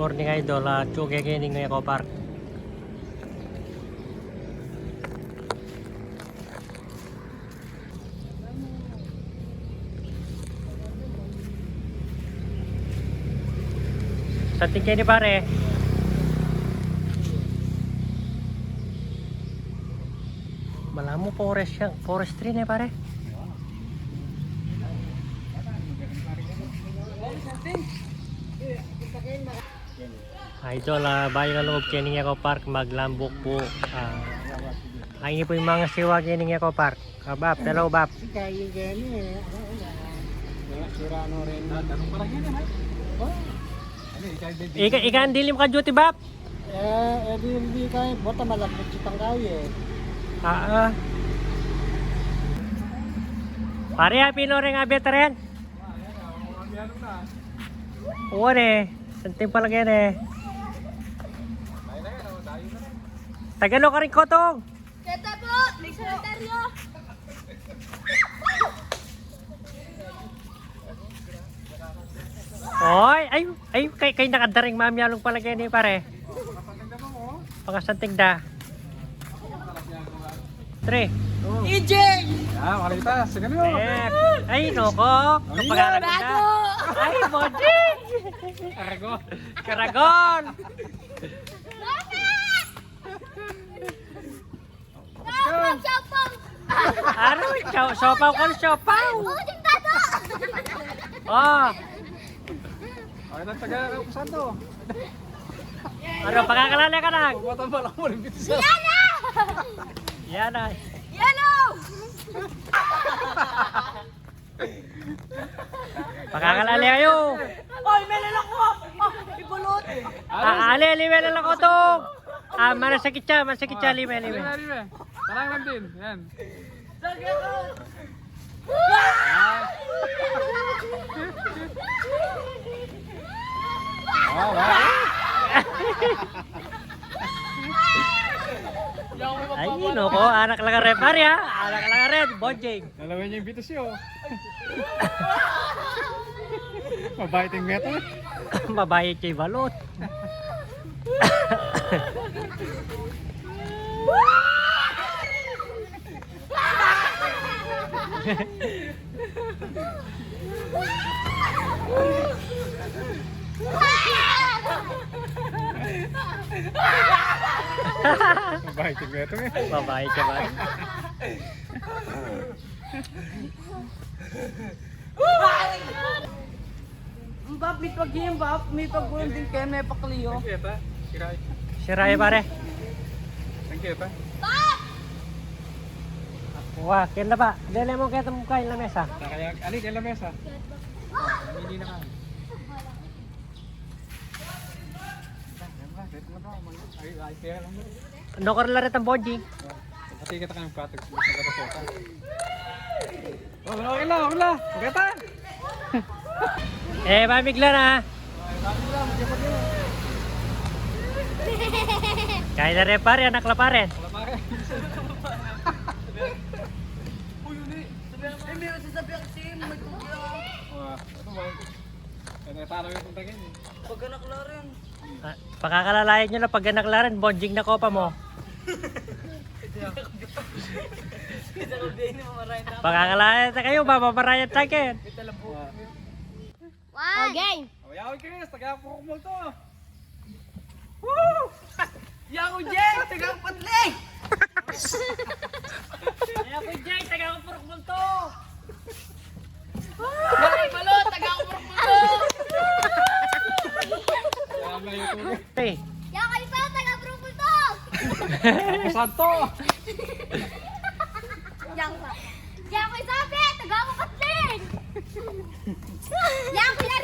morning idol. Tsuge kining ng Eco Park. Sa tingin ni pare. Malamo forest yan. Forestry na pare. Idol, bayo na loob kining Eco Park, maglambok po. Ay po yung mga siwa kining Eco Park. Bab, hello Bab. Ikan dilim ka duty Bab? Hindi kayo, bota malapit sitang kaya Pare, pino rin abet rin. Oo ne, santing pa lang yan eh. Tagalo ka rin kotong. Teta po, may sanataryo. Oy, kay nakadaring mami along pala kayo ni pare. Pakasanting da. 3. EJ! Malita, sige nyo. Ay, noko. Kapag-aragon na. Ay, Boding! Aragon. Karagon! Sapang! Ano? Sopaw ko, sopaw! Uting tato! Oh! Ay, nagtaga-upusan to. Ano, pagkakalala ka lang? Bumatan pa lang mo rin bitis. Yana! Yan ay. Yellow! Pagkakalala kayo. Oy, may lalakwa! Ibulot! Ali, lang ako to. Manasakit siya, lime. Lime. Parang lang din. Yan. Ay, noko, anak lang rin, pare ha. Anak lang rin, Bonjing. Nalawin niyo yung bitis yun. Mabait yung meto. Mabayad kay balot. Mabait yung meto eh. Mabayad ka ba? Bap, may pag-game, Bap. May pag-bulong din kayo, may pakliyo. Kita, kiray. Siray pare. Ang kita. Wah, kaya ba? Dele mo kaya mukha yung lamesa. Kaya, ali, kaya lamesa. Hindi na ka. Ay, kaya lang mo. Nokor la rin ang Bonjing. Kasi kita kayong patag sa katasota. Okay lang. Okay ta. Mamigla na ha. Kaya na rin pare, anak la pare. Wala pa rin. May sasabihan kasi, may kugya. Ito ba? Kaya tanong yung puntagin eh. Pag anak la rin. Pakakalalayan nyo na pag anak la rin, Bonjing na kopa mo. Pakakalalayan na kayo, mapaparayan sa akin. Wow! Okay! Away-away Chris, taga-purok mo to. Woo! Yako Jay! Tagang patling! Kaya po Jay, taga ko purok multo. Bakit balot? Tagang purok mo to! Kaya na YouTube. Hey, Yako isa! Tagang purok mo to! Ako santo. Yako isa! Tagang patling! Yako isa!